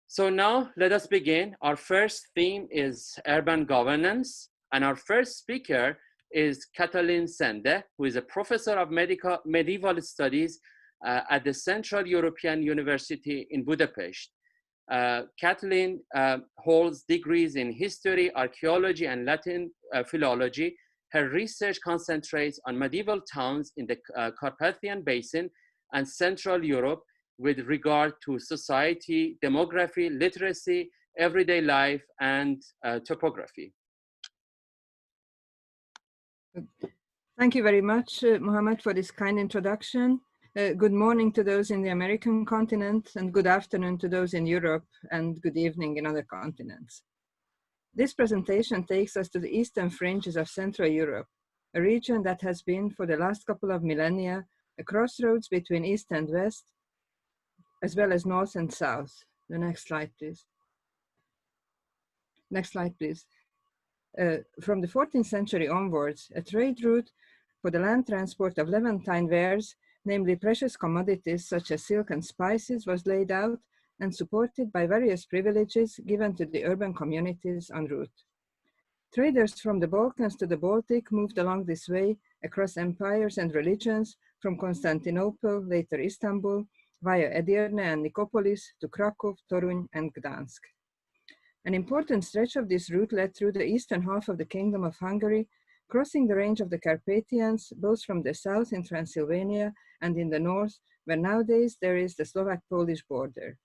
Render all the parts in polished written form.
So now let us begin. Our first theme is urban governance, and our first speaker is Katalin Sende, who is a professor of medieval studies at the Central European University in Budapest. Katalin holds degrees in history, archaeology, and Latin philology. Her research concentrates on medieval towns in the Carpathian Basin and Central Europe with regard to society, demography, literacy, everyday life, and topography. Thank you very much, Mohammed, for this kind introduction. Good morning to those in the American continent, and good afternoon to those in Europe, and good evening in other continents. This presentation takes us to the eastern fringes of Central Europe, a region that has been, for the last couple of millennia, a crossroads between East and West, as well as North and South. The next slide, please. Next slide, please. From the 14th century onwards, a trade route for the land transport of Levantine wares, namely precious commodities such as silk and spices, was laid out and supported by various privileges given to the urban communities en route. Traders from the Balkans to the Baltic moved along this way across empires and religions, from Constantinople, later Istanbul, via Edirne and Nicopolis to Krakow, Torun, and Gdansk. An important stretch of this route led through the eastern half of the Kingdom of Hungary, crossing the range of the Carpathians, both from the south in Transylvania and in the north, where nowadays there is the Slovak-Polish border.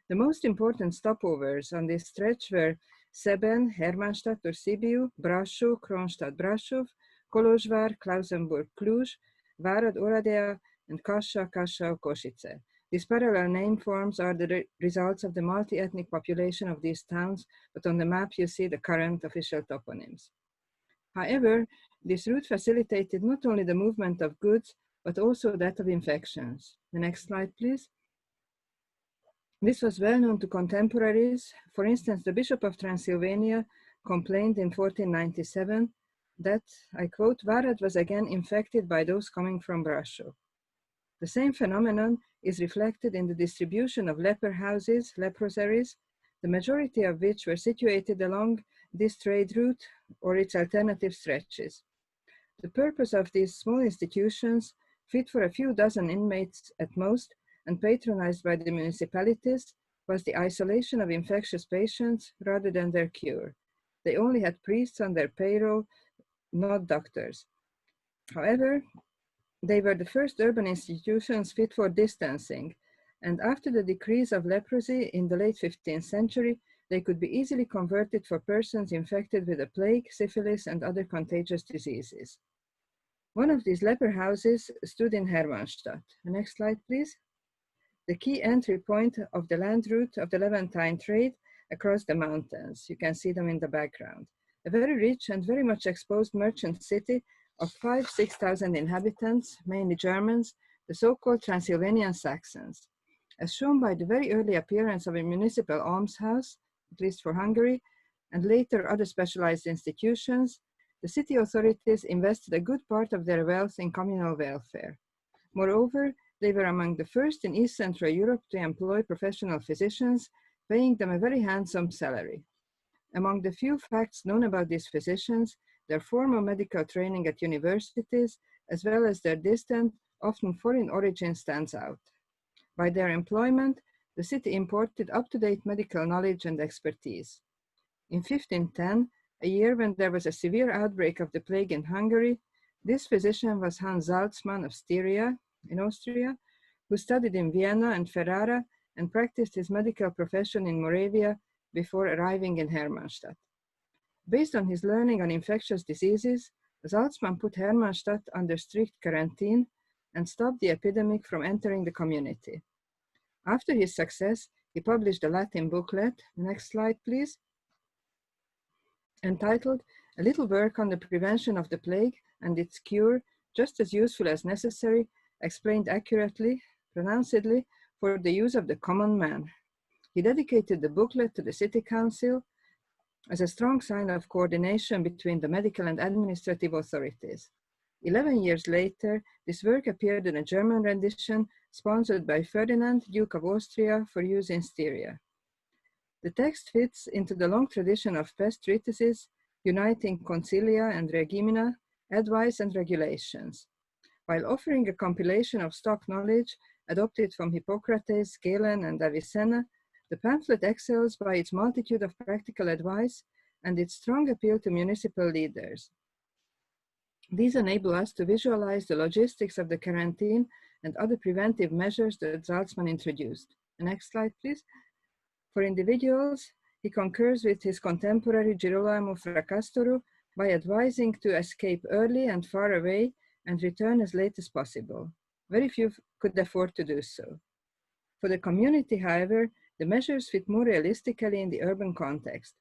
The most important stopovers on this stretch were Szeben, Hermannstadt or Sibiu, Brașov, Kronstadt, Brașov, Kolozsvár, Klausenburg, Cluj, Várad, Oradea, and Kassa, Kassau, Košice. These parallel name forms are the results of the multi-ethnic population of these towns, but on the map you see the current official toponyms. However, this route facilitated not only the movement of goods, but also that of infections. The next slide, please. This was well known to contemporaries. For instance, the Bishop of Transylvania complained in 1497 that, I quote, Várad was again infected by those coming from Brașov. The same phenomenon is reflected in the distribution of leper houses, leprosaries, the majority of which were situated along this trade route or its alternative stretches. The purpose of these small institutions, fit for a few dozen inmates at most, and patronized by the municipalities, was the isolation of infectious patients rather than their cure. They only had priests on their payroll, not doctors. However, they were the first urban institutions fit for distancing, and after the decrease of leprosy in the late 15th century, they could be easily converted for persons infected with the plague, syphilis, and other contagious diseases. One of these leper houses stood in Hermannstadt. The next slide, please. The key entry point of the land route of the Levantine trade across the mountains. You can see them in the background. A very rich and very much exposed merchant city of 5,000–6,000 inhabitants, mainly Germans, the so-called Transylvanian Saxons. As shown by the very early appearance of a municipal almshouse, at least for Hungary, and later other specialized institutions, the city authorities invested a good part of their wealth in communal welfare. Moreover, they were among the first in East Central Europe to employ professional physicians, paying them a very handsome salary. Among the few facts known about these physicians, their formal medical training at universities, as well as their distant, often foreign origin, stands out. By their employment, the city imported up-to-date medical knowledge and expertise. In 1510, a year when there was a severe outbreak of the plague in Hungary, this physician was Johannes Saltzmann of Styria, in Austria, who studied in Vienna and Ferrara and practiced his medical profession in Moravia before arriving in Hermannstadt. Based on his learning on infectious diseases, Saltzmann put Hermannstadt under strict quarantine and stopped the epidemic from entering the community. After his success, he published a Latin booklet, next slide please, entitled A Little Work on the Prevention of the Plague and Its Cure, just as useful as necessary, explained accurately, pronouncedly, for the use of the common man. He dedicated the booklet to the city council as a strong sign of coordination between the medical and administrative authorities. 11 years later, this work appeared in a German rendition sponsored by Ferdinand, Duke of Austria, for use in Styria. The text fits into the long tradition of pest treatises, uniting consilia and regimina, advice and regulations, while offering a compilation of stock knowledge adopted from Hippocrates, Galen, and Avicenna. The pamphlet excels by its multitude of practical advice and its strong appeal to municipal leaders. These enable us to visualize the logistics of the quarantine and other preventive measures that Saltzmann introduced. The next slide, please. For individuals, he concurs with his contemporary Girolamo Fracastoro by advising to escape early and far away and return as late as possible. Very few could afford to do so. For the community, however, the measures fit more realistically in the urban context.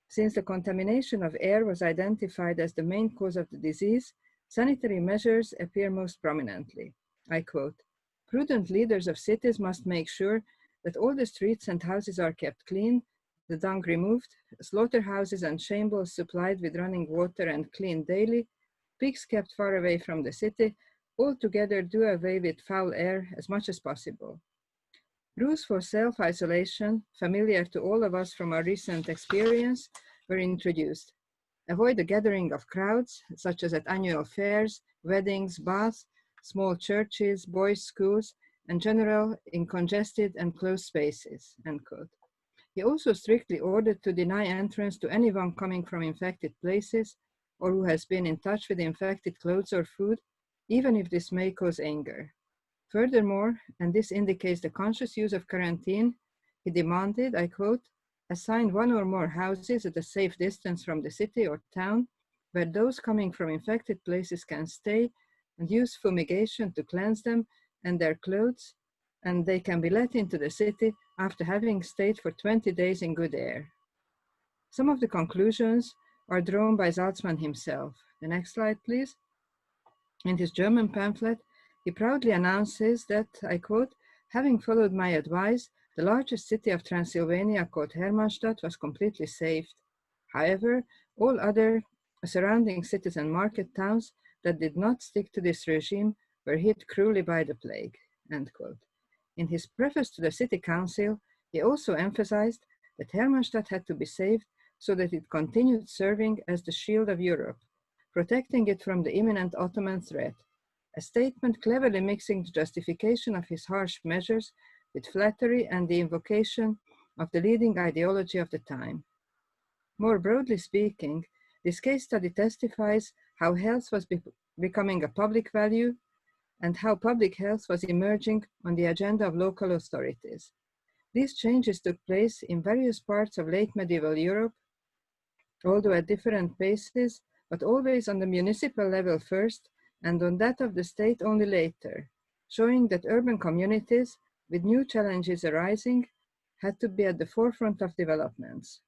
Since the contamination of air was identified as the main cause of the disease, sanitary measures appear most prominently. I quote, "Prudent leaders of cities must make sure that all the streets and houses are kept clean, the dung removed, slaughterhouses and shambles supplied with running water and cleaned daily, pigs kept far away from the city, altogether do away with foul air as much as possible." Rules for self-isolation, familiar to all of us from our recent experience, were introduced. Avoid the gathering of crowds, such as at annual fairs, weddings, baths, small churches, boys' schools, and general in congested and closed spaces, end quote. He also strictly ordered to deny entrance to anyone coming from infected places or who has been in touch with infected clothes or food, even if this may cause anger. Furthermore, and this indicates the conscious use of quarantine, he demanded, I quote, "Assign one or more houses at a safe distance from the city or town where those coming from infected places can stay and use fumigation to cleanse them and their clothes, and they can be let into the city after having stayed for 20 days in good air." Some of the conclusions are drawn by Saltzmann himself. The next slide, please. In his German pamphlet, he proudly announces that, I quote, "Having followed my advice, the largest city of Transylvania called Hermannstadt was completely saved. However, all other surrounding cities and market towns that did not stick to this regime were hit cruelly by the plague," end quote. In his preface to the city council, he also emphasized that Hermannstadt had to be saved so that it continued serving as the shield of Europe, protecting it from the imminent Ottoman threat, a statement cleverly mixing the justification of his harsh measures with flattery and the invocation of the leading ideology of the time. More broadly speaking, this case study testifies how health was becoming a public value and how public health was emerging on the agenda of local authorities. These changes took place in various parts of late medieval Europe, although at different paces, but always on the municipal level first and on that of the state only later, showing that urban communities, with new challenges arising, had to be at the forefront of developments.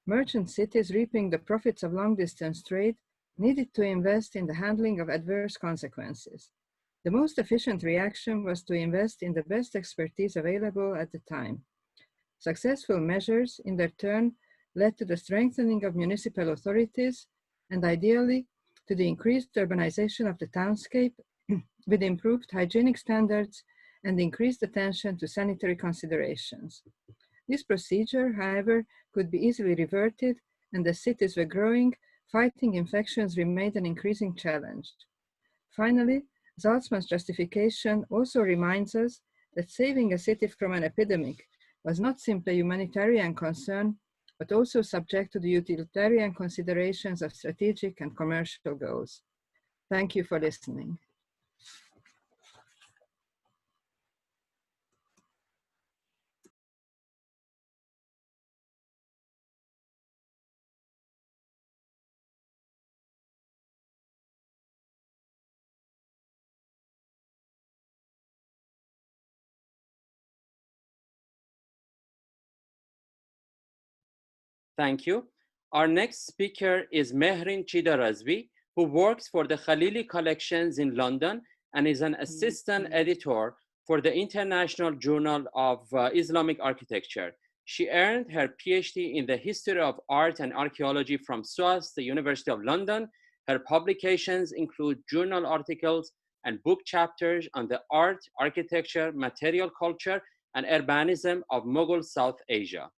Merchant cities reaping the profits of long-distance trade needed to invest in the handling of adverse consequences. The most efficient reaction was to invest in the best expertise available at the time. Successful measures, in their turn, led to the strengthening of municipal authorities and ideally to the increased urbanization of the townscape with improved hygienic standards and increased attention to sanitary considerations. This procedure, however, could be easily reverted, and as cities were growing, fighting infections remained an increasing challenge. Finally, Saltzmann's justification also reminds us that saving a city from an epidemic was not simply a humanitarian concern, but also subject to the utilitarian considerations of strategic and commercial goals. Thank you for listening. Thank you. Our next speaker is Mehrin Chidarazvi, who works for the Khalili Collections in London and is an assistant editor for the International Journal of Islamic Architecture. She earned her PhD in the history of art and archaeology from SOAS, the University of London. Her publications include journal articles and book chapters on the art, architecture, material culture, and urbanism of Mughal South Asia.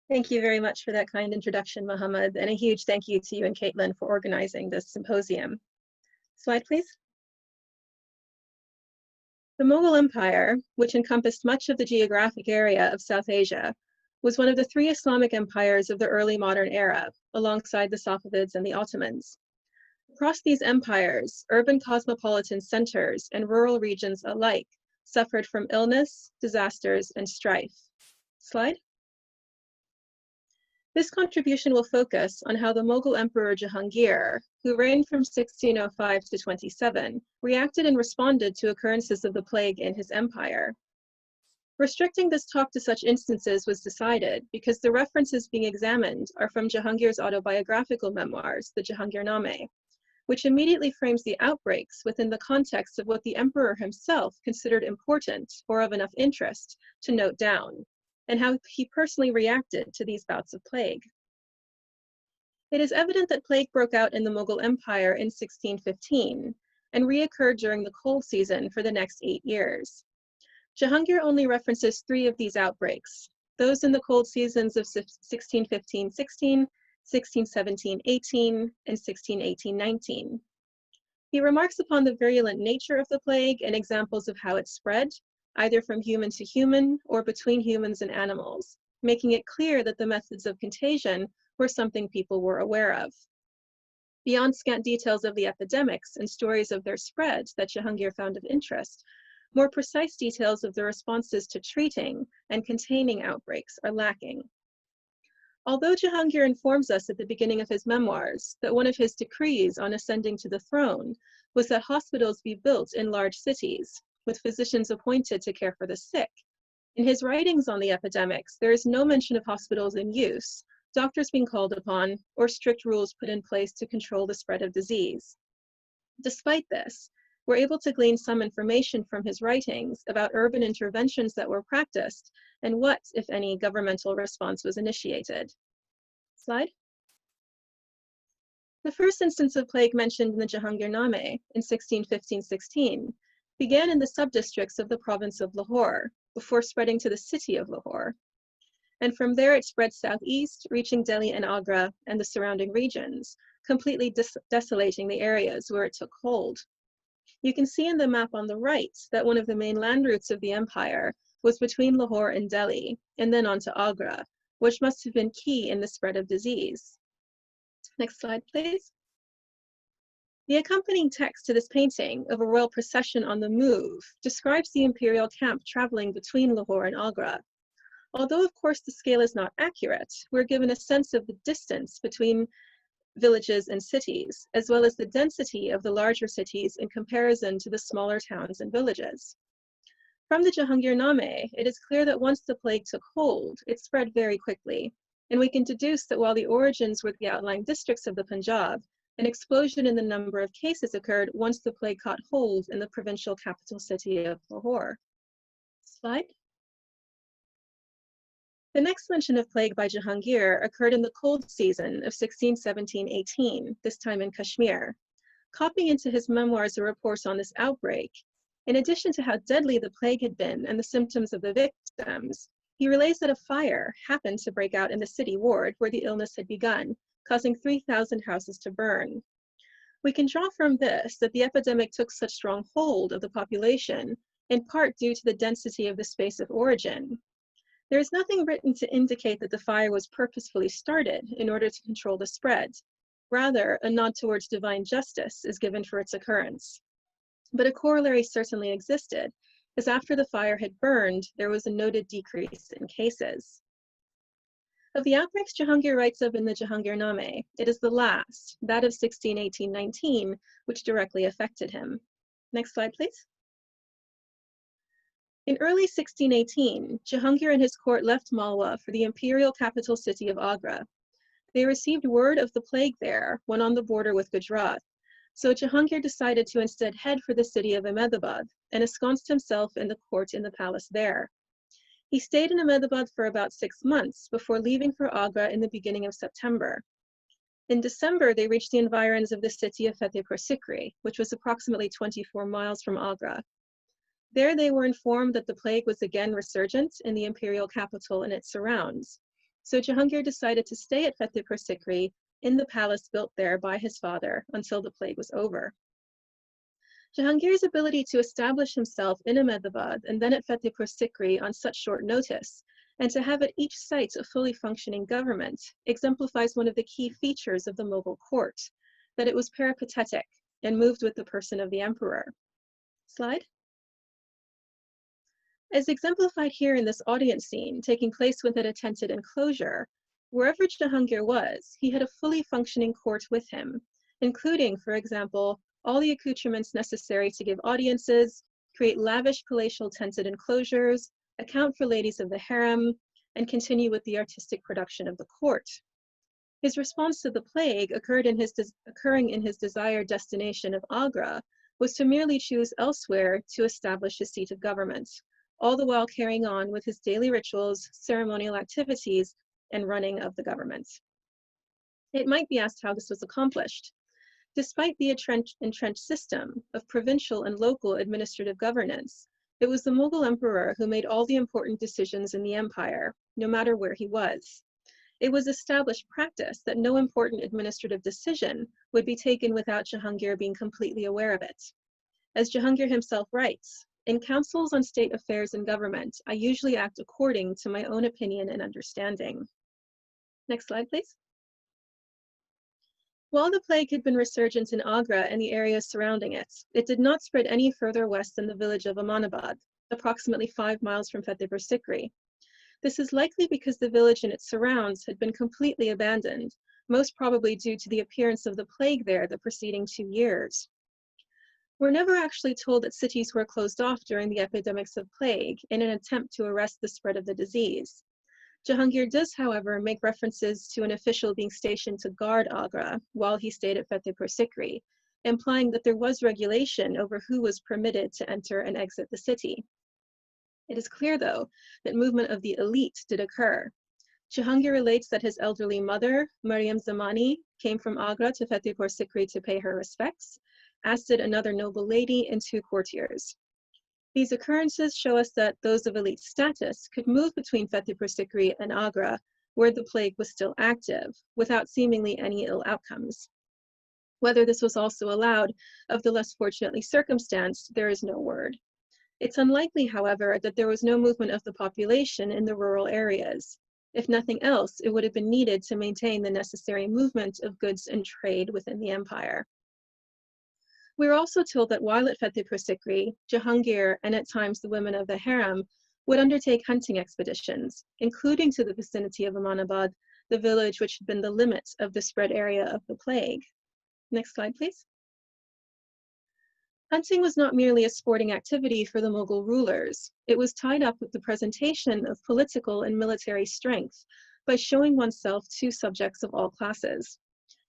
Thank you very much for that kind introduction, Mohammed, and a huge thank you to you and Caitlin for organizing this symposium. Slide, please. The Mughal Empire, which encompassed much of the geographic area of South Asia, was one of the three Islamic empires of the early modern era, alongside the Safavids and the Ottomans. Across these empires, urban cosmopolitan centers and rural regions alike suffered from illness, disasters, and strife. Slide. This contribution will focus on how the Mughal Emperor Jahangir, who reigned from 1605 to 27, reacted and responded to occurrences of the plague in his empire. Restricting this talk to such instances was decided because the references being examined are from Jahangir's autobiographical memoirs, the Jahangirname, which immediately frames the outbreaks within the context of what the emperor himself considered important or of enough interest to note down, and how he personally reacted to these bouts of plague. It is evident that plague broke out in the Mughal Empire in 1615 and reoccurred during the cold season for the next 8 years. Jahangir only references 3 of these outbreaks, those in the cold seasons of 1615-16, 1617-18, and 1618-19. He remarks upon the virulent nature of the plague and examples of how it spread, either from human to human or between humans and animals, making it clear that the methods of contagion were something people were aware of. Beyond scant details of the epidemics and stories of their spread that Jahangir found of interest, more precise details of the responses to treating and containing outbreaks are lacking. Although Jahangir informs us at the beginning of his memoirs that one of his decrees on ascending to the throne was that hospitals be built in large cities, with physicians appointed to care for the sick, in his writings on the epidemics, there is no mention of hospitals in use, doctors being called upon, or strict rules put in place to control the spread of disease. Despite this, we're able to glean some information from his writings about urban interventions that were practiced and what, if any, governmental response was initiated. Slide. The first instance of plague mentioned in the Jahangirname in 1615-16 began in the sub-districts of the province of Lahore, before spreading to the city of Lahore. And from there it spread southeast, reaching Delhi and Agra and the surrounding regions, completely desolating the areas where it took hold. You can see in the map on the right that one of the main land routes of the empire was between Lahore and Delhi, and then on to Agra, which must have been key in the spread of disease. Next slide, please. The accompanying text to this painting of a royal procession on the move describes the imperial camp traveling between Lahore and Agra. Although, of course, the scale is not accurate, we're given a sense of the distance between villages and cities, as well as the density of the larger cities in comparison to the smaller towns and villages. From the Jahangirname, it is clear that once the plague took hold, it spread very quickly, and we can deduce that while the origins were the outlying districts of the Punjab, an explosion in the number of cases occurred once the plague caught hold in the provincial capital city of Lahore. Slide. The next mention of plague by Jahangir occurred in the cold season of 1617-18, this time in Kashmir. Copying into his memoirs a report on this outbreak, in addition to how deadly the plague had been and the symptoms of the victims, he relays that a fire happened to break out in the city ward where the illness had begun, causing 3,000 houses to burn. We can draw from this that the epidemic took such strong hold of the population, in part due to the density of the space of origin. There is nothing written to indicate that the fire was purposefully started in order to control the spread. Rather, a nod towards divine justice is given for its occurrence. But a corollary certainly existed, as after the fire had burned, there was a noted decrease in cases. Of the outbreaks Jahangir writes of in the Jahangirname, it is the last, that of 1618-19, which directly affected him. Next slide, please. In early 1618, Jahangir and his court left Malwa for the imperial capital city of Agra. They received word of the plague there when on the border with Gujarat, so Jahangir decided to instead head for the city of Ahmedabad and ensconced himself in the court in the palace there. He stayed in Ahmedabad for about 6 months before leaving for Agra in the beginning of September. In December, they reached the environs of the city of Fatehpur Sikri, which was approximately 24 miles from Agra. There they were informed that the plague was again resurgent in the imperial capital and its surrounds, so Jahangir decided to stay at Fethepur Sikri in the palace built there by his father until the plague was over. Jahangir's ability to establish himself in Ahmedabad and then at Fethepur Sikri on such short notice, and to have at each site a fully functioning government, exemplifies one of the key features of the Mughal court, that it was peripatetic and moved with the person of the emperor. Slide. As exemplified here in this audience scene, taking place within a tented enclosure, wherever Jahangir was, he had a fully functioning court with him, including, for example, all the accoutrements necessary to give audiences, create lavish palatial tented enclosures, account for ladies of the harem, and continue with the artistic production of the court. His response to the plague occurring in his desired destination of Agra was to merely choose elsewhere to establish his seat of government, all the while carrying on with his daily rituals, ceremonial activities, and running of the government. It might be asked how this was accomplished. Despite the entrenched system of provincial and local administrative governance, it was the Mughal emperor who made all the important decisions in the empire, no matter where he was. It was established practice that no important administrative decision would be taken without Jahangir being completely aware of it. As Jahangir himself writes, "In councils on state affairs and government, I usually act according to my own opinion and understanding." Next slide, please. While the plague had been resurgent in Agra and the areas surrounding it, it did not spread any further west than the village of Amanabad, approximately 5 miles from Fethepur Sikri. This is likely because the village and its surrounds had been completely abandoned, most probably due to the appearance of the plague there the preceding 2 years. We're never actually told that cities were closed off during the epidemics of plague in an attempt to arrest the spread of the disease. Jahangir does, however, make references to an official being stationed to guard Agra while he stayed at Fethepur Sikri, implying that there was regulation over who was permitted to enter and exit the city. It is clear, though, that movement of the elite did occur. Jahangir relates that his elderly mother, Mariam Zamani, came from Agra to Fethepur Sikri to pay her respects, as did another noble lady and 2 courtiers. These occurrences show us that those of elite status could move between Fethepur Sikri and Agra, where the plague was still active, without seemingly any ill outcomes. Whether this was also allowed of the less fortunately circumstanced, there is no word. It's unlikely, however, that there was no movement of the population in the rural areas. If nothing else, it would have been needed to maintain the necessary movement of goods and trade within the empire. We are also told that while at Fethepur Sikri, Jahangir and at times the women of the harem would undertake hunting expeditions, including to the vicinity of Amanabad, the village which had been the limit of the spread area of the plague. Next slide, please. Hunting was not merely a sporting activity for the Mughal rulers. It was tied up with the presentation of political and military strength by showing oneself to subjects of all classes.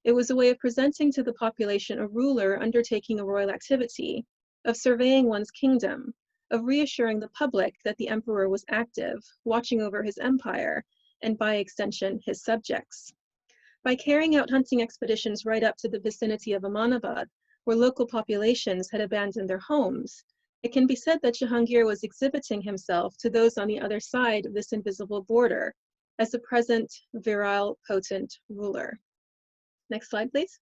It was a way of presenting to the population a ruler undertaking a royal activity, of surveying one's kingdom, of reassuring the public that the emperor was active, watching over his empire, and by extension, his subjects. By carrying out hunting expeditions right up to the vicinity of Amanabad, where local populations had abandoned their homes, it can be said that Jahangir was exhibiting himself to those on the other side of this invisible border as a present, virile, potent ruler. Next slide, please.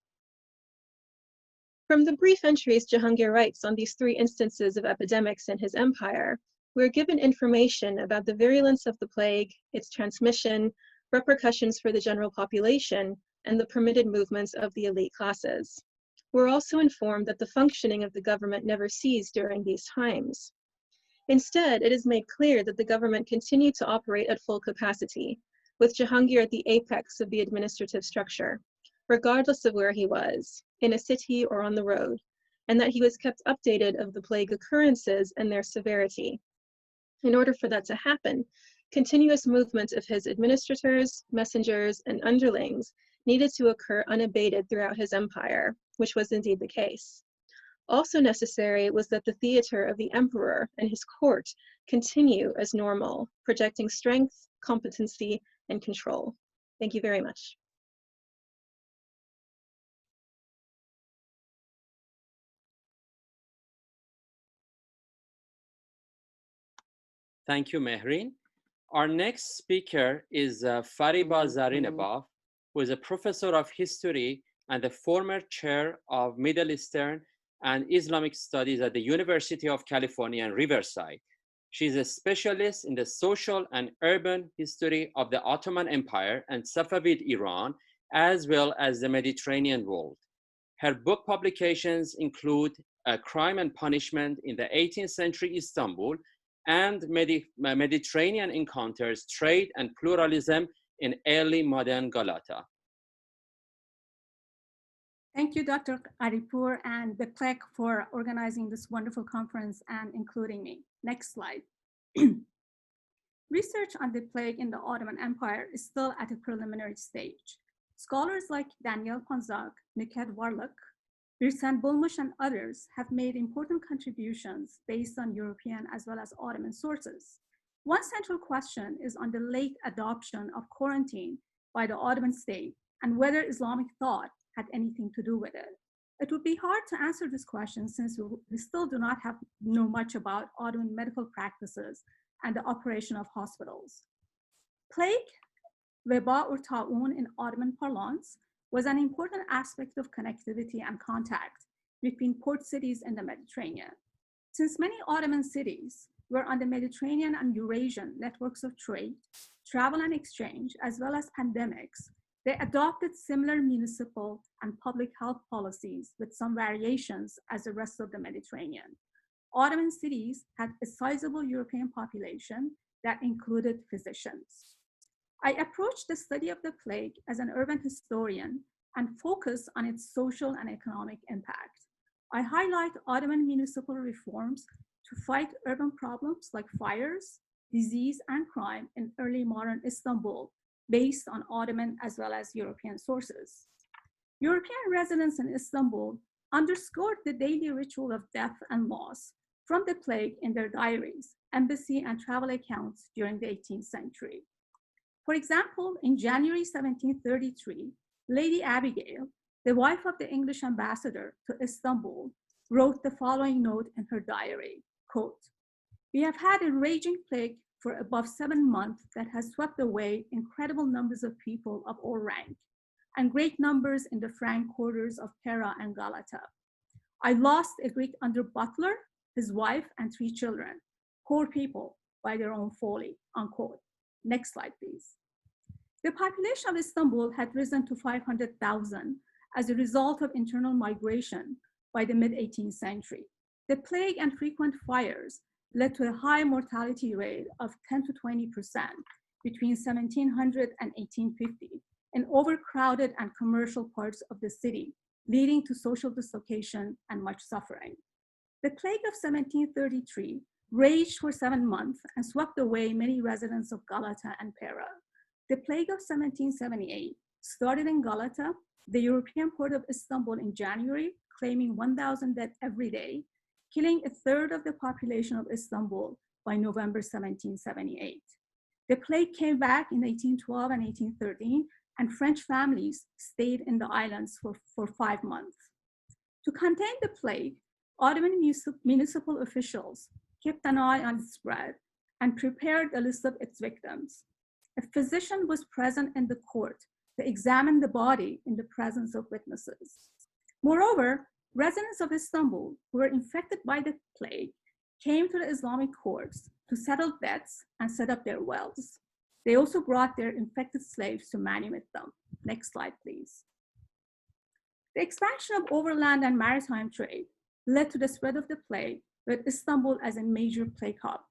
From the brief entries Jahangir writes on these 3 instances of epidemics in his empire, we're given information about the virulence of the plague, its transmission, repercussions for the general population, and the permitted movements of the elite classes. We're also informed that the functioning of the government never ceased during these times. Instead, it is made clear that the government continued to operate at full capacity, with Jahangir at the apex of the administrative structure, regardless of where he was, in a city or on the road, and that he was kept updated of the plague occurrences and their severity. In order for that to happen, continuous movement of his administrators, messengers, and underlings needed to occur unabated throughout his empire, which was indeed the case. Also necessary was that the theater of the emperor and his court continue as normal, projecting strength, competency, and control. Thank you very much. Thank you, Mehreen. Our next speaker is Fariba Zarinabov, who is a professor of history and the former chair of Middle Eastern and Islamic Studies at the University of California in Riverside. She's a specialist in the social and urban history of the Ottoman Empire and Safavid Iran, as well as the Mediterranean world. Her book publications include Crime and Punishment in the 18th Century Istanbul and Mediterranean Encounters, Trade and Pluralism in Early Modern Galata. Thank you, Dr. Aripur and the PLEC for organizing this wonderful conference and including me. Next slide. Research on the plague in the Ottoman Empire is still at a preliminary stage. Scholars like Daniel Ponzak, Nükhet Varlık, Birsen Bulmuş, and others have made important contributions based on European as well as Ottoman sources. One central question is on the late adoption of quarantine by the Ottoman state and whether Islamic thought had anything to do with it. It would be hard to answer this question since we still do not know much about Ottoman medical practices and the operation of hospitals. Plague, Veba or Ta'un in Ottoman parlance, was an important aspect of connectivity and contact between port cities in the Mediterranean. Since many Ottoman cities were on the Mediterranean and Eurasian networks of trade, travel and exchange, as well as pandemics, they adopted similar municipal and public health policies with some variations as the rest of the Mediterranean. Ottoman cities had a sizable European population that included physicians. I approached the study of the plague as an urban historian and focus on its social and economic impact. I highlight Ottoman municipal reforms to fight urban problems like fires, disease, and crime in early modern Istanbul, based on Ottoman as well as European sources. European residents in Istanbul underscored the daily ritual of death and loss from the plague in their diaries, embassy, and travel accounts during the 18th century. For example, in January 1733, Lady Abigail, the wife of the English ambassador to Istanbul, wrote the following note in her diary, quote, "We have had a raging plague for above 7 months that has swept away incredible numbers of people of all rank, and great numbers in the Frank quarters of Pera and Galata. I lost a Greek under butler, his wife, and 3 children, poor people by their own folly," unquote. Next slide, please. The population of Istanbul had risen to 500,000 as a result of internal migration by the mid-18th century. The plague and frequent fires led to a high mortality rate of 10 to 20% between 1700 and 1850 in overcrowded and commercial parts of the city, leading to social dislocation and much suffering. The plague of 1733 raged for 7 months and swept away many residents of Galata and Pera. The plague of 1778 started in Galata, the European port of Istanbul, in January, claiming 1,000 dead every day, killing a third of the population of Istanbul by November 1778. The plague came back in 1812 and 1813, and French families stayed in the islands for 5 months. To contain the plague, Ottoman municipal officials kept an eye on its spread and prepared a list of its victims. A physician was present in the court to examine the body in the presence of witnesses. Moreover, residents of Istanbul who were infected by the plague came to the Islamic courts to settle debts and set up their wells. They also brought their infected slaves to manumit them. Next slide, please. The expansion of overland and maritime trade led to the spread of the plague, with Istanbul as a major plague hub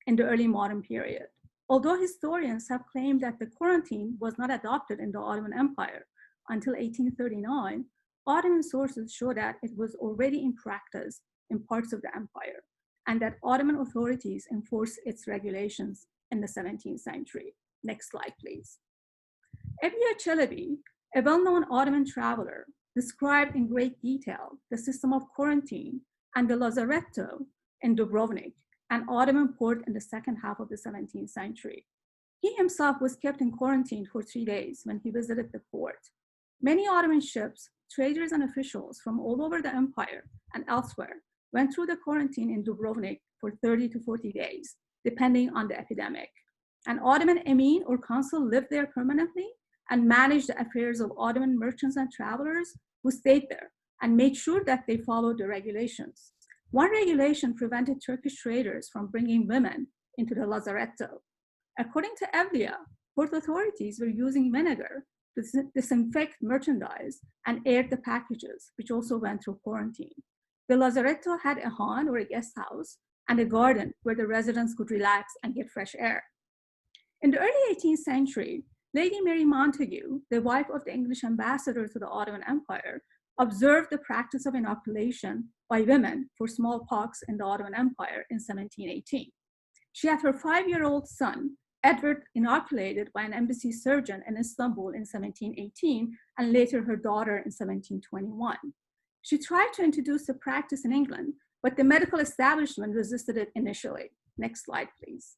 in the early modern period. Although historians have claimed that the quarantine was not adopted in the Ottoman Empire until 1839, Ottoman sources show that it was already in practice in parts of the empire, and that Ottoman authorities enforced its regulations in the 17th century. Next slide, please. Ebia Çelebi, a well-known Ottoman traveler, described in great detail the system of quarantine and the Lazaretto in Dubrovnik, an Ottoman port in the second half of the 17th century. He himself was kept in quarantine for 3 days when he visited the port. Many Ottoman ships, traders, and officials from all over the empire and elsewhere went through the quarantine in Dubrovnik for 30 to 40 days, depending on the epidemic. An Ottoman emir or consul lived there permanently and managed the affairs of Ottoman merchants and travelers who stayed there and made sure that they followed the regulations. One regulation prevented Turkish traders from bringing women into the Lazaretto. According to Evliya, port authorities were using vinegar to disinfect merchandise and aired the packages, which also went through quarantine. The Lazaretto had a han or a guest house and a garden where the residents could relax and get fresh air. In the early 18th century, Lady Mary Montagu, the wife of the English ambassador to the Ottoman Empire, observed the practice of inoculation by women for smallpox in the Ottoman Empire in 1718. She had her 5-year-old son, Edward, inoculated by an embassy surgeon in Istanbul in 1718, and later her daughter in 1721. She tried to introduce the practice in England, but the medical establishment resisted it initially. Next slide, please.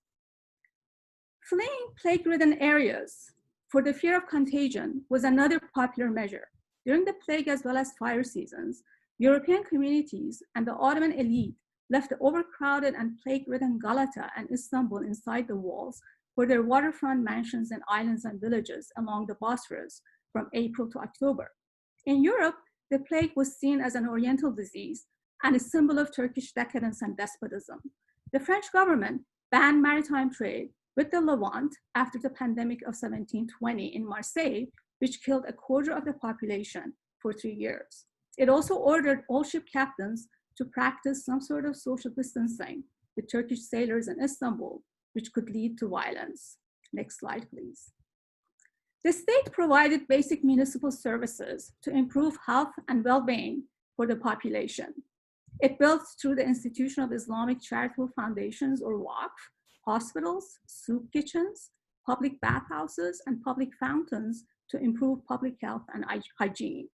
Fleeing plague-ridden areas for the fear of contagion was another popular measure. During the plague as well as fire seasons, European communities and the Ottoman elite left the overcrowded and plague-ridden Galata and Istanbul inside the walls for their waterfront mansions and islands and villages along the Bosphorus from April to October. In Europe, the plague was seen as an Oriental disease and a symbol of Turkish decadence and despotism. The French government banned maritime trade with the Levant after the pandemic of 1720 in Marseille, which killed a quarter of the population for 3 years. It also ordered all ship captains to practice some sort of social distancing with Turkish sailors in Istanbul, which could lead to violence. Next slide, please. The state provided basic municipal services to improve health and well-being for the population. It built through the institution of Islamic charitable foundations or Waqf, hospitals, soup kitchens, public bathhouses, and public fountains to improve public health and hygiene.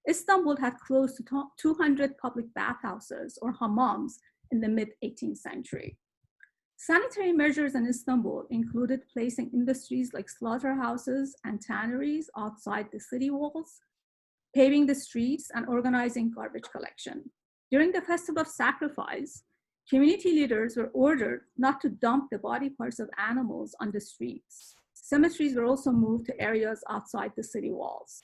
Istanbul had close to 200 public bathhouses or hammams in the mid-18th century. Sanitary measures in Istanbul included placing industries like slaughterhouses and tanneries outside the city walls, paving the streets, and organizing garbage collection. During the Festival of Sacrifice, community leaders were ordered not to dump the body parts of animals on the streets. Cemeteries were also moved to areas outside the city walls.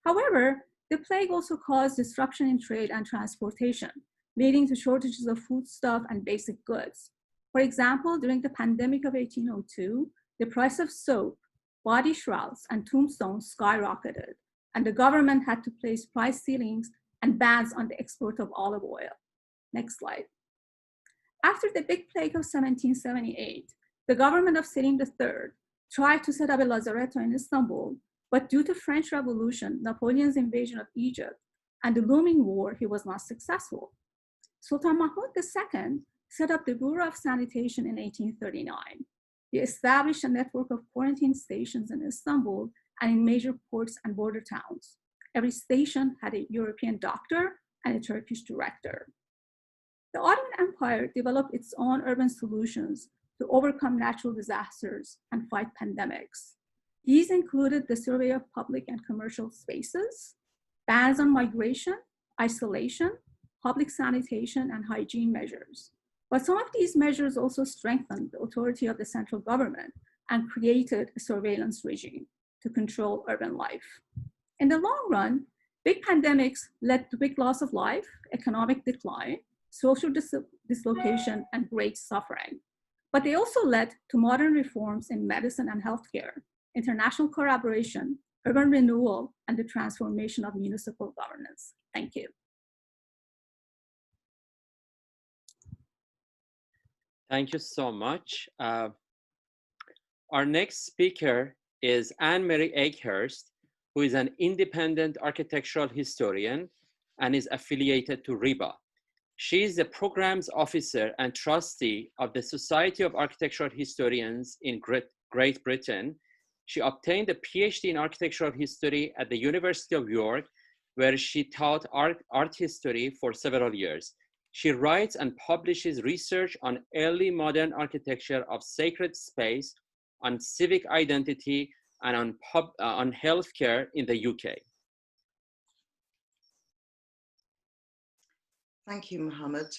However, the plague also caused disruption in trade and transportation, leading to shortages of foodstuff and basic goods. For example, during the pandemic of 1802, the price of soap, body shrouds, and tombstones skyrocketed, and the government had to place price ceilings and bans on the export of olive oil. Next slide. After the Big Plague of 1778, the government of Selim III tried to set up a Lazaretto in Istanbul, but due to French Revolution, Napoleon's invasion of Egypt, and the looming war, he was not successful. Sultan Mahmud II set up the Bureau of Sanitation in 1839. He established a network of quarantine stations in Istanbul and in major ports and border towns. Every station had a European doctor and a Turkish director. The Ottoman Empire developed its own urban solutions to overcome natural disasters and fight pandemics. These included the survey of public and commercial spaces, bans on migration, isolation, public sanitation, and hygiene measures. But some of these measures also strengthened the authority of the central government and created a surveillance regime to control urban life. In the long run, big pandemics led to big loss of life, economic decline, social dislocation, and great suffering. But they also led to modern reforms in medicine and healthcare, international collaboration, urban renewal, and the transformation of municipal governance. Thank you. Thank you so much. Our next speaker is Anne-Marie Akehurst, who is an independent architectural historian and is affiliated to RIBA. She is the programs officer and trustee of the Society of Architectural Historians in Great Britain. She obtained a PhD in architectural history at the University of York, where she taught art history for several years. She writes and publishes research on early modern architecture of sacred space, on civic identity, and on healthcare in the UK. Thank you, Mohammed.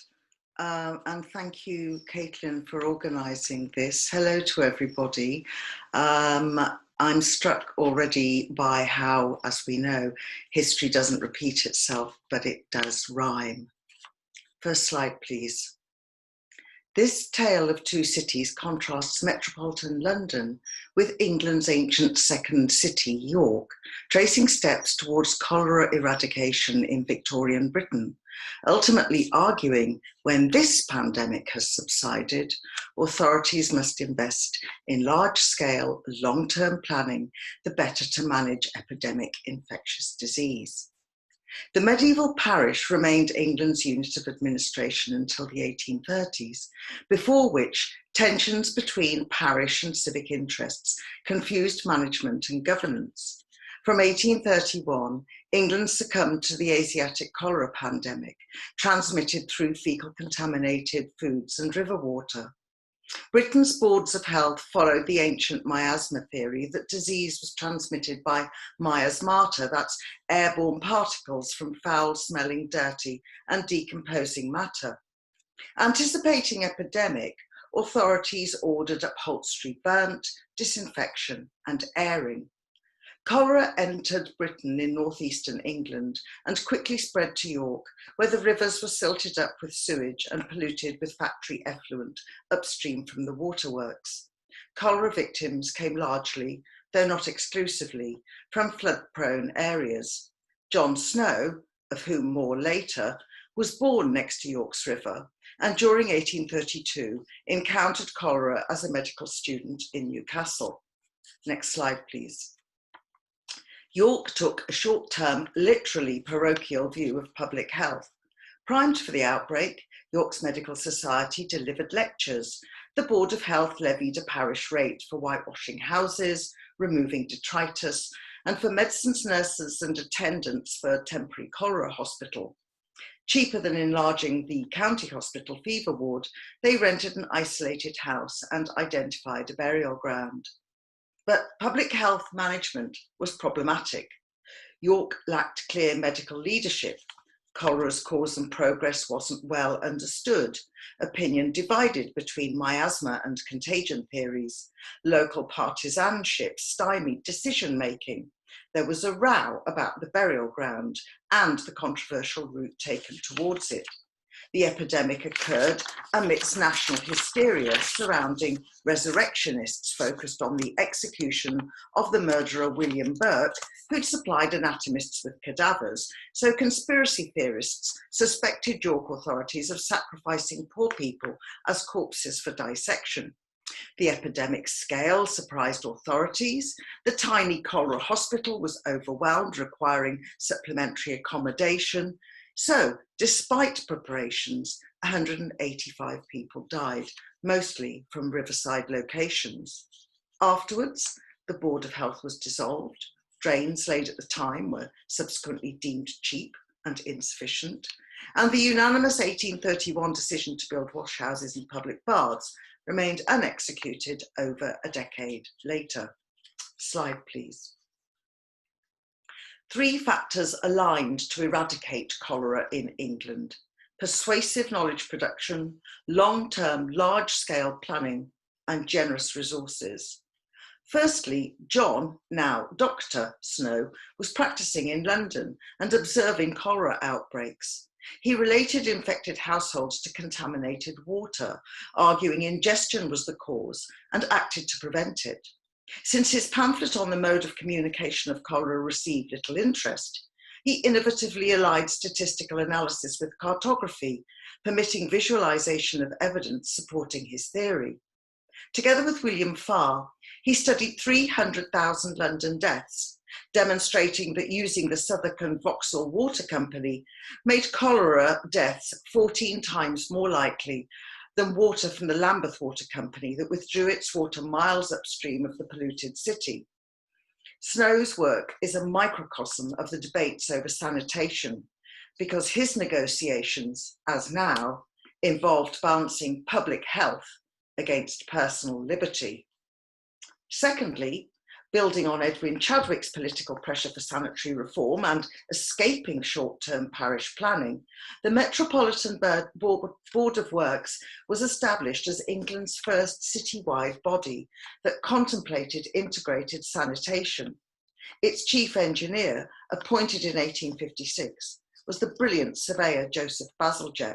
And thank you, Caitlin, for organising this. Hello to everybody. I'm struck already by how, as we know, history doesn't repeat itself, but it does rhyme. First slide, please. This tale of two cities contrasts metropolitan London with England's ancient second city, York, tracing steps towards cholera eradication in Victorian Britain, ultimately arguing when this pandemic has subsided, authorities must invest in large-scale, long-term planning, the better to manage epidemic infectious disease. The medieval parish remained England's unit of administration until the 1830s, before which tensions between parish and civic interests confused management and governance. From 1831, England succumbed to the Asiatic cholera pandemic, transmitted through fecal contaminated foods and river water. Britain's boards of health followed the ancient miasma theory that disease was transmitted by miasmata, that's airborne particles from foul-smelling, dirty and decomposing matter. Anticipating epidemic, authorities ordered upholstery burnt, disinfection and airing. Cholera entered Britain in northeastern England and quickly spread to York, where the rivers were silted up with sewage and polluted with factory effluent upstream from the waterworks. Cholera victims came largely, though not exclusively, from flood-prone areas. John Snow, of whom more later, was born next to York's River and during 1832 encountered cholera as a medical student in Newcastle. Next slide, please. York took a short-term, literally parochial view of public health. Primed for the outbreak, York's Medical Society delivered lectures. The Board of Health levied a parish rate for whitewashing houses, removing detritus, and for medicines, nurses and attendants for a temporary cholera hospital. Cheaper than enlarging the county hospital fever ward, they rented an isolated house and identified a burial ground. But public health management was problematic. York lacked clear medical leadership. Cholera's cause and progress wasn't well understood. Opinion divided between miasma and contagion theories. Local partisanship stymied decision-making. There was a row about the burial ground and the controversial route taken towards it. The epidemic occurred amidst national hysteria surrounding resurrectionists focused on the execution of the murderer William Burke, who'd supplied anatomists with cadavers, so conspiracy theorists suspected York authorities of sacrificing poor people as corpses for dissection. The epidemic scale surprised authorities. The tiny cholera hospital was overwhelmed, requiring supplementary accommodation. So, despite preparations, 185 people died, mostly from riverside locations. Afterwards, the Board of Health was dissolved. Drains laid at the time were subsequently deemed cheap and insufficient. And the unanimous 1831 decision to build washhouses and public baths remained unexecuted over a decade later. Slide, please. 3 factors aligned to eradicate cholera in England: persuasive knowledge production, long-term, large-scale planning, and generous resources. Firstly, John, now Dr. Snow, was practicing in London and observing cholera outbreaks. He related infected households to contaminated water, arguing ingestion was the cause, and acted to prevent it. Since his pamphlet on the mode of communication of cholera received little interest, he innovatively allied statistical analysis with cartography, permitting visualization of evidence supporting his theory. Together with William Farr, he studied 300,000 London deaths, demonstrating that using the Southwark and Vauxhall Water Company made cholera deaths 14 times more likely than water from the Lambeth Water Company that withdrew its water miles upstream of the polluted city. Snow's work is a microcosm of the debates over sanitation, because his negotiations, as now, involved balancing public health against personal liberty. Secondly, Building on Edwin Chadwick's political pressure for sanitary reform and escaping short-term parish planning, the Metropolitan Board of Works was established as England's first citywide body that contemplated integrated sanitation. Its chief engineer, appointed in 1856, was the brilliant surveyor Joseph Bazalgette.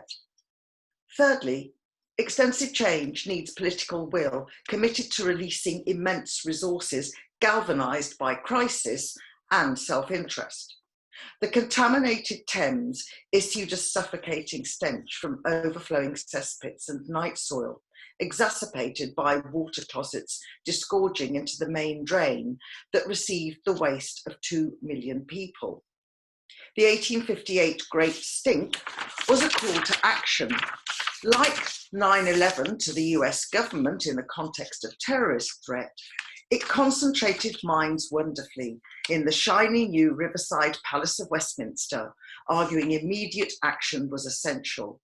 Thirdly, extensive change needs political will committed to releasing immense resources galvanised by crisis and self-interest. The contaminated Thames issued a suffocating stench from overflowing cesspits and night soil, exacerbated by water closets disgorging into the main drain that received the waste of 2 million people. The 1858 Great Stink was a call to action. Like 9/11 to the US government in the context of terrorist threat, it concentrated minds wonderfully in the shiny new riverside Palace of Westminster, arguing immediate action was essential.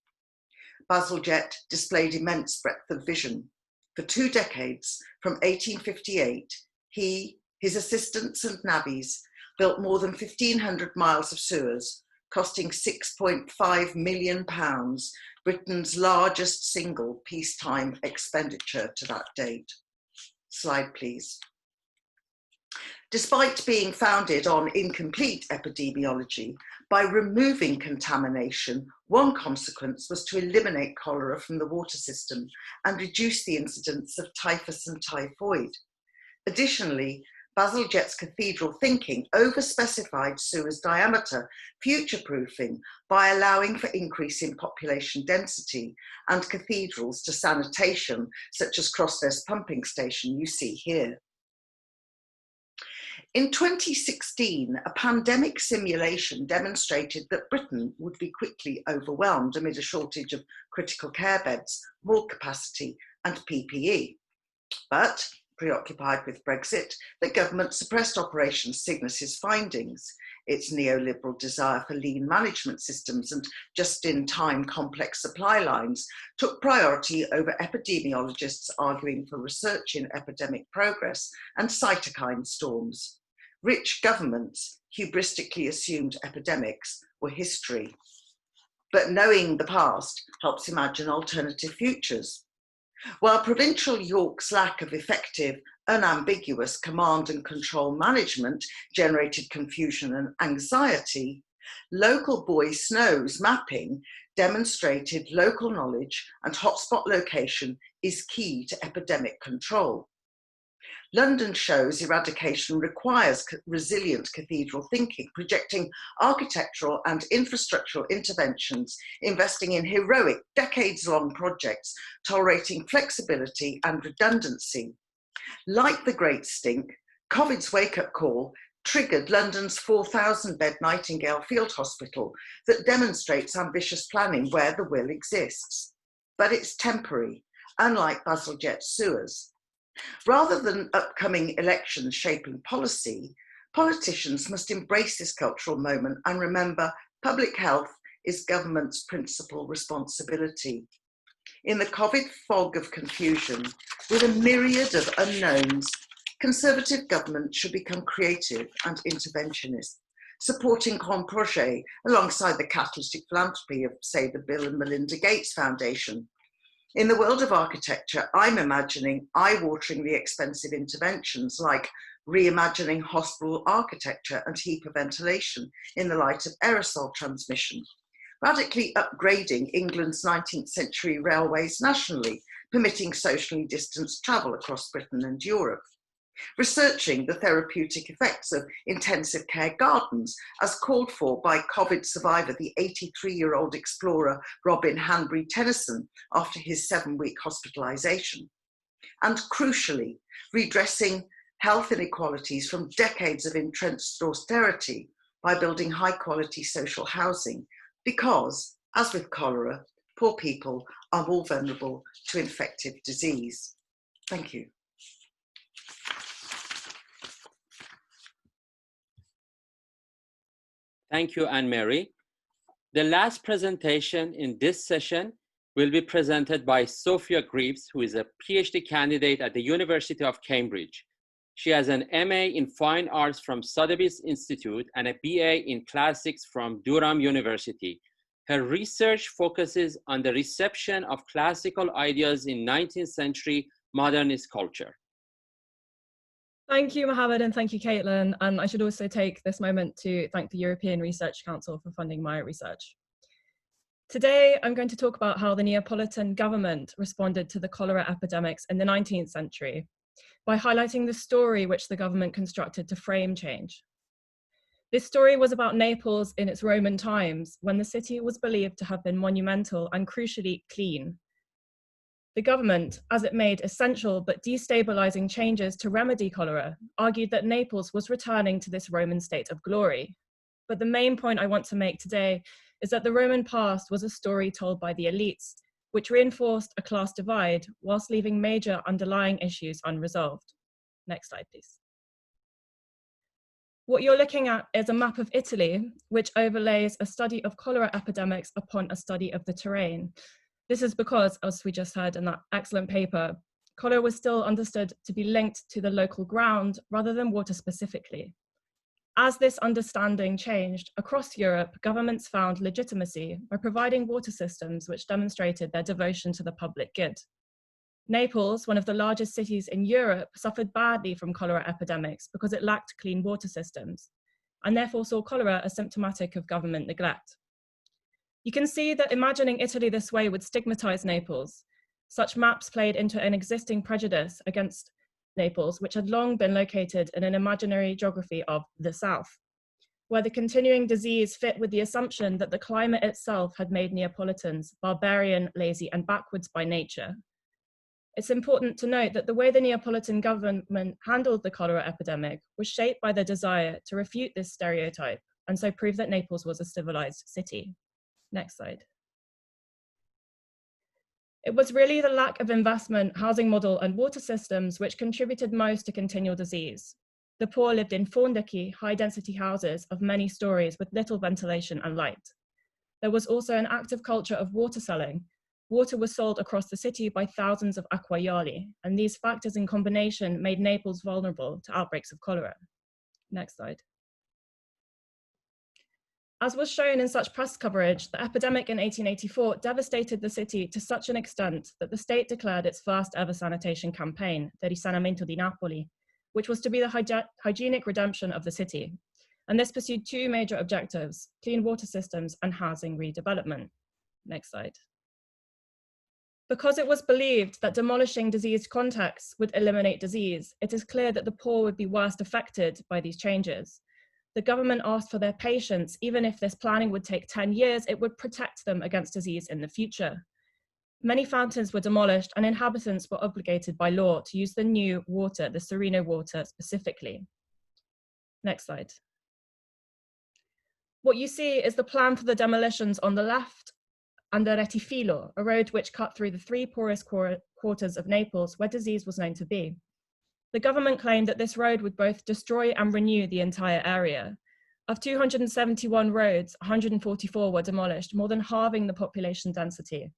Bazalgette displayed immense breadth of vision. For 2 decades, from 1858, he, his assistants and navvies built more than 1,500 miles of sewers, costing £6.5 million, Britain's largest single peacetime expenditure to that date. Slide, please. Despite being founded on incomplete epidemiology, by removing contamination, one consequence was to eliminate cholera from the water system and reduce the incidence of typhus and typhoid. Additionally, Bazalgette's cathedral thinking overspecified sewers' diameter, future-proofing by allowing for increase in population density and cathedrals to sanitation, such as Crossness Pumping Station you see here. In 2016, a pandemic simulation demonstrated that Britain would be quickly overwhelmed amid a shortage of critical care beds, ward capacity and PPE. But, preoccupied with Brexit, the government suppressed Operation Cygnus's findings. Its neoliberal desire for lean management systems and just-in-time complex supply lines took priority over epidemiologists arguing for research in epidemic progress and cytokine storms. Rich governments hubristically assumed epidemics were history. But knowing the past helps imagine alternative futures. While provincial York's lack of effective, unambiguous command and control management generated confusion and anxiety, local Boy Snow's mapping demonstrated local knowledge and hotspot location is key to epidemic control. London shows eradication requires resilient cathedral thinking, projecting architectural and infrastructural interventions, investing in heroic, decades-long projects, tolerating flexibility and redundancy. Like the Great Stink, COVID's wake-up call triggered London's 4,000-bed Nightingale Field Hospital that demonstrates ambitious planning where the will exists. But it's temporary, unlike Bazalgette's sewers. Rather than upcoming elections shaping policy, politicians must embrace this cultural moment and remember public health is government's principal responsibility. In the COVID fog of confusion, with a myriad of unknowns, Conservative government should become creative and interventionist, supporting Grand Projet alongside the catalytic philanthropy of, say, the Bill and Melinda Gates Foundation. In the world of architecture, I'm imagining eye-wateringly expensive interventions like reimagining hospital architecture and HEPA ventilation in the light of aerosol transmission, radically upgrading England's 19th century railways nationally, permitting socially distanced travel across Britain and Europe, researching the therapeutic effects of intensive care gardens as called for by COVID survivor, the 83-year-old explorer Robin Hanbury-Tennyson after his 7-week hospitalisation, and crucially, redressing health inequalities from decades of entrenched austerity by building high-quality social housing, because, as with cholera, poor people are more vulnerable to infective disease. Thank you. Thank you, Anne-Marie. The last presentation in this session will be presented by Sophia Greaves, who is a PhD candidate at the University of Cambridge. She has an MA in Fine Arts from Sotheby's Institute and a BA in Classics from Durham University. Her research focuses on the reception of classical ideas in 19th century modernist culture. Thank you, Mohammed, and thank you, Caitlin. And I should also take this moment to thank the European Research Council for funding my research. Today, I'm going to talk about how the Neapolitan government responded to the cholera epidemics in the 19th century by highlighting the story which the government constructed to frame change. This story was about Naples in its Roman times, when the city was believed to have been monumental and crucially clean. The government, as it made essential but destabilizing changes to remedy cholera, argued that Naples was returning to this Roman state of glory. But the main point I want to make today is that the Roman past was a story told by the elites, which reinforced a class divide whilst leaving major underlying issues unresolved. Next slide, please. What you're looking at is a map of Italy, which overlays a study of cholera epidemics upon a study of the terrain. This is because, as we just heard in that excellent paper, cholera was still understood to be linked to the local ground rather than water specifically. As this understanding changed across Europe, governments found legitimacy by providing water systems which demonstrated their devotion to the public good. Naples, one of the largest cities in Europe, suffered badly from cholera epidemics because it lacked clean water systems, and therefore saw cholera as symptomatic of government neglect. You can see that imagining Italy this way would stigmatize Naples. Such maps played into an existing prejudice against Naples, which had long been located in an imaginary geography of the South, where the continuing disease fit with the assumption that the climate itself had made Neapolitans barbarian, lazy, and backwards by nature. It's important to note that the way the Neapolitan government handled the cholera epidemic was shaped by the desire to refute this stereotype and so prove that Naples was a civilized city. Next slide. It was really the lack of investment, housing model, and water systems which contributed most to continual disease. The poor lived in fondaki, high-density houses of many stories with little ventilation and light. There was also an active culture of water selling. Water was sold across the city by thousands of acquaioli, and these factors in combination made Naples vulnerable to outbreaks of cholera. Next slide. As was shown in such press coverage, the epidemic in 1884 devastated the city to such an extent that the state declared its first ever sanitation campaign, the Risanamento di Napoli, which was to be the hygienic redemption of the city. And this pursued two major objectives: clean water systems and housing redevelopment. Next slide. Because it was believed that demolishing diseased contexts would eliminate disease, it is clear that the poor would be worst affected by these changes. The government asked for their patience. Even if this planning would take 10 years, it would protect them against disease in the future. Many fountains were demolished and inhabitants were obligated by law to use the new water, the Sereno water specifically. Next slide. What you see is the plan for the demolitions on the left and the Retifilo, a road which cut through the three poorest quarters of Naples where disease was known to be. The government claimed that this road would both destroy and renew the entire area. Of 271 roads, 144 were demolished, more than halving the population density.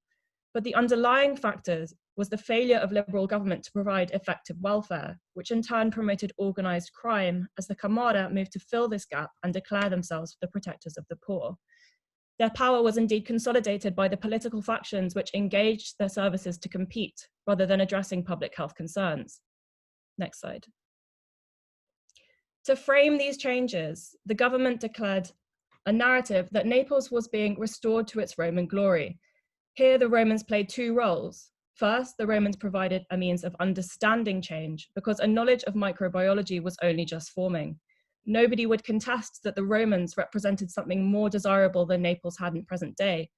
But the underlying factors was the failure of Liberal government to provide effective welfare, which in turn promoted organized crime as the Camorra moved to fill this gap and declare themselves the protectors of the poor. Their power was indeed consolidated by the political factions which engaged their services to compete rather than addressing public health concerns. Next slide. To frame these changes, the government declared a narrative that Naples was being restored to its Roman glory. Here, the Romans played two roles. First, the Romans provided a means of understanding change because a knowledge of microbiology was only just forming. Nobody would contest that the Romans represented something more desirable than Naples had in present day.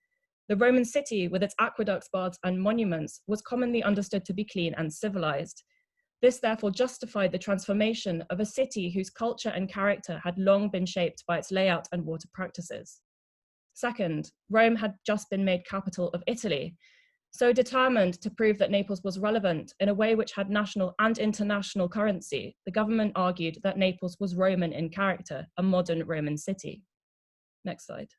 The Roman city, with its aqueducts, baths, and monuments, was commonly understood to be clean and civilized. This therefore justified the transformation of a city whose culture and character had long been shaped by its layout and water practices. Second, Rome had just been made capital of Italy. So determined to prove that Naples was relevant in a way which had national and international currency, the government argued that Naples was Roman in character, a modern Roman city. Next slide.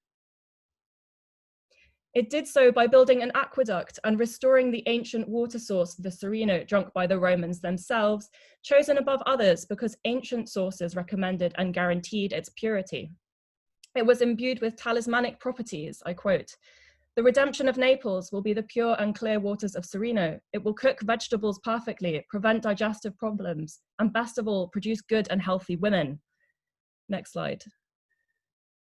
It did so by building an aqueduct and restoring the ancient water source, the Serino, drunk by the Romans themselves, chosen above others because ancient sources recommended and guaranteed its purity. It was imbued with talismanic properties, I quote, "The redemption of Naples will be the pure and clear waters of Serino. It will cook vegetables perfectly, prevent digestive problems, and best of all, produce good and healthy women." Next slide.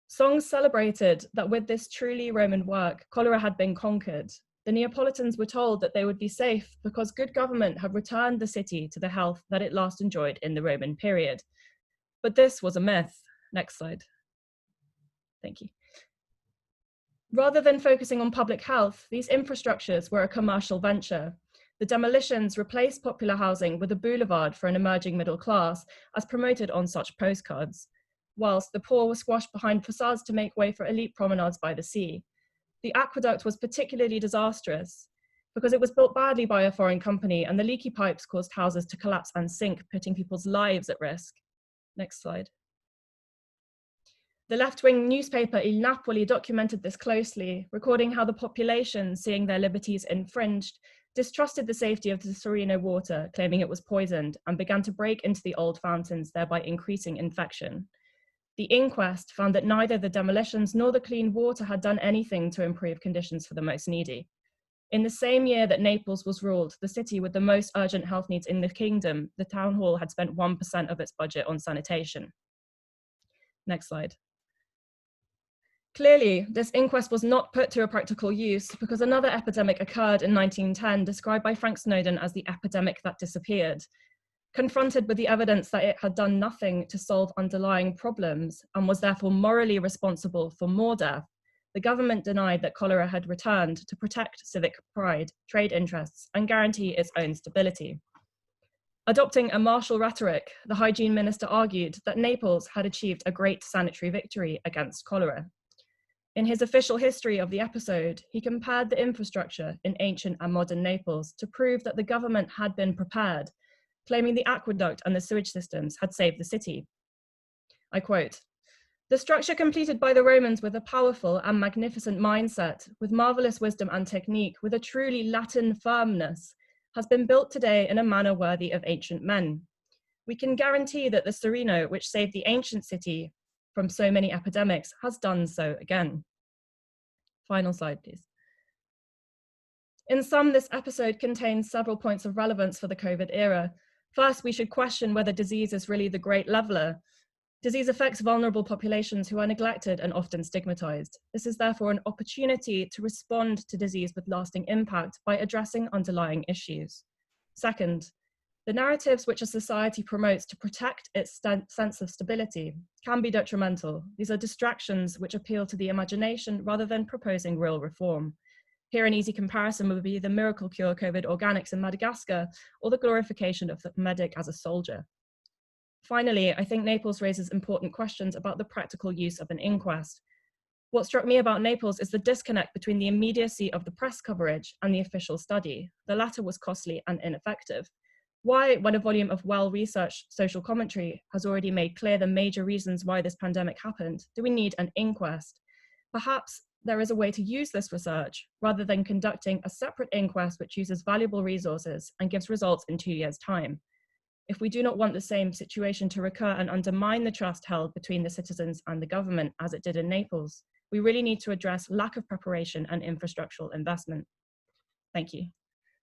Songs celebrated that with this truly Roman work, cholera had been conquered. The Neapolitans were told that they would be safe because good government had returned the city to the health that it last enjoyed in the Roman period. But this was a myth. Next slide. Thank you. Rather than focusing on public health, these infrastructures were a commercial venture. The demolitions replaced popular housing with a boulevard for an emerging middle class, as promoted on such postcards, whilst the poor were squashed behind facades to make way for elite promenades by the sea. The aqueduct was particularly disastrous because it was built badly by a foreign company, and the leaky pipes caused houses to collapse and sink, putting people's lives at risk. Next slide. The left-wing newspaper Il Napoli documented this closely, recording how the population, seeing their liberties infringed, distrusted the safety of the Serino water, claiming it was poisoned, and began to break into the old fountains, thereby increasing infection. The inquest found that neither the demolitions nor the clean water had done anything to improve conditions for the most needy. In the same year that Naples was ruled the city with the most urgent health needs in the kingdom, the town hall had spent 1% of its budget on sanitation. Next slide. Clearly, this inquest was not put to a practical use because another epidemic occurred in 1910, described by Frank Snowden as the epidemic that disappeared. Confronted with the evidence that it had done nothing to solve underlying problems and was therefore morally responsible for more death, the government denied that cholera had returned to protect civic pride, trade interests, and guarantee its own stability. Adopting a martial rhetoric, the hygiene minister argued that Naples had achieved a great sanitary victory against cholera. In his official history of the episode, he compared the infrastructure in ancient and modern Naples to prove that the government had been prepared, claiming the aqueduct and the sewage systems had saved the city. I quote, "The structure completed by the Romans with a powerful and magnificent mindset, with marvelous wisdom and technique, with a truly Latin firmness, has been built today in a manner worthy of ancient men. We can guarantee that the Serino, which saved the ancient city from so many epidemics, has done so again." Final slide, please. In sum, this episode contains several points of relevance for the COVID era. First, we should question whether disease is really the great leveler. Disease affects vulnerable populations who are neglected and often stigmatized. This is therefore an opportunity to respond to disease with lasting impact by addressing underlying issues. Second, the narratives which a society promotes to protect its sense of stability can be detrimental. These are distractions which appeal to the imagination rather than proposing real reform. Here, an easy comparison would be the miracle cure COVID organics in Madagascar, or the glorification of the medic as a soldier. Finally, I think Naples raises important questions about the practical use of an inquest. What struck me about Naples is the disconnect between the immediacy of the press coverage and the official study. The latter was costly and ineffective. Why, when a volume of well-researched social commentary has already made clear the major reasons why this pandemic happened, do we need an inquest? Perhaps there is a way to use this research rather than conducting a separate inquest which uses valuable resources and gives results in 2 years' time. If we do not want the same situation to recur and undermine the trust held between the citizens and the government as it did in Naples, we really need to address lack of preparation and infrastructural investment. Thank you.